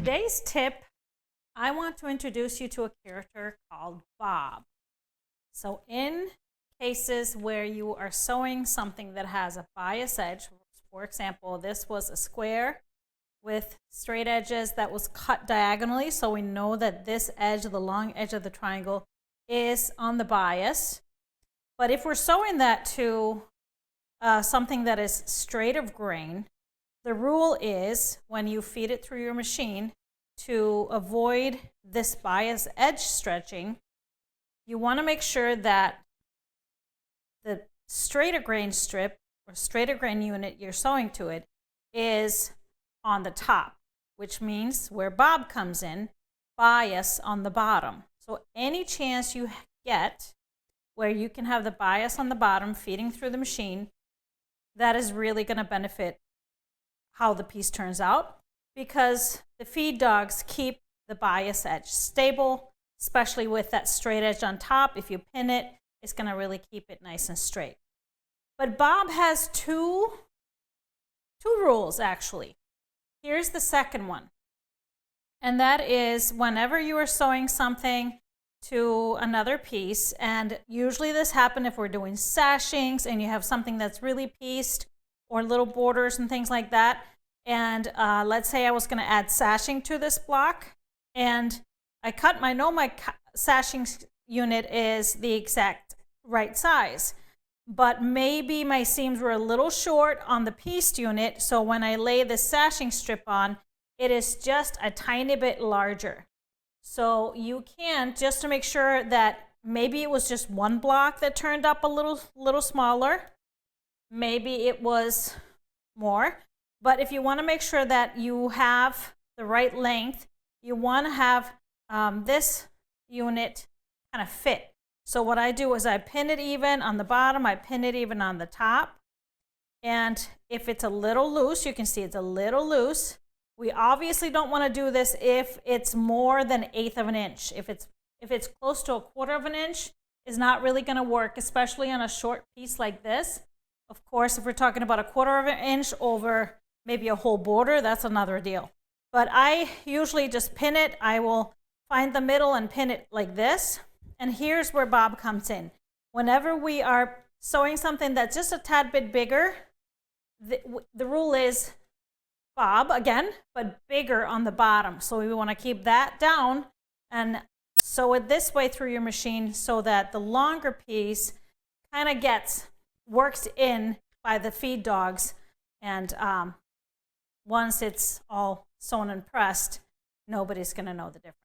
today's tip, I want to introduce you to a character called Bob. So in cases where you are sewing something that has a bias edge, for example, this was a square with straight edges that was cut diagonally, so we know that this edge, the long edge of the triangle, is on the bias. But if we're sewing that to something that is straight of grain, the rule is when you feed it through your machine, to avoid this bias edge stretching, you want to make sure that the straighter grain strip or straighter grain unit you're sewing to it is on the top, which means where Bob comes in, bias on the bottom. So any chance you get where you can have the bias on the bottom feeding through the machine, that is really going to benefit how the piece turns out, because the feed dogs keep the bias edge stable, especially with that straight edge on top. If you pin it, it's going to really keep it nice and straight. But Bob has two rules, actually. Here's the second one, and that is whenever you are sewing something to another piece, and usually this happens if we're doing sashings and you have something that's really pieced, or little borders and things like that. And let's say I was going to add sashing to this block, and I know my sashing unit is the exact right size, but maybe my seams were a little short on the pieced unit, so when I lay the sashing strip on, it is just a tiny bit larger. So you can, just to make sure that maybe it was just one block that turned up a little smaller, maybe it was more. But if you want to make sure that you have the right length, you want to have this unit kind of fit. So what I do is I pin it even on the bottom, I pin it even on the top. And if it's a little loose, you can see it's a little loose. We obviously don't want to do this if it's more than 1/8 of an inch. If it's close to 1/4 of an inch, it's not really going to work, especially on a short piece like this. Of course, if we're talking about 1/4 of an inch over maybe a whole border, that's another deal. But I usually just pin it. I will find the middle and pin it like this. And here's where Bob comes in. Whenever we are sewing something that's just a tad bit bigger, the rule is Bob again, but bigger on the bottom. So we want to keep that down and sew it this way through your machine so that the longer piece kind of works in by the feed dogs, and once it's all sewn and pressed, nobody's going to know the difference.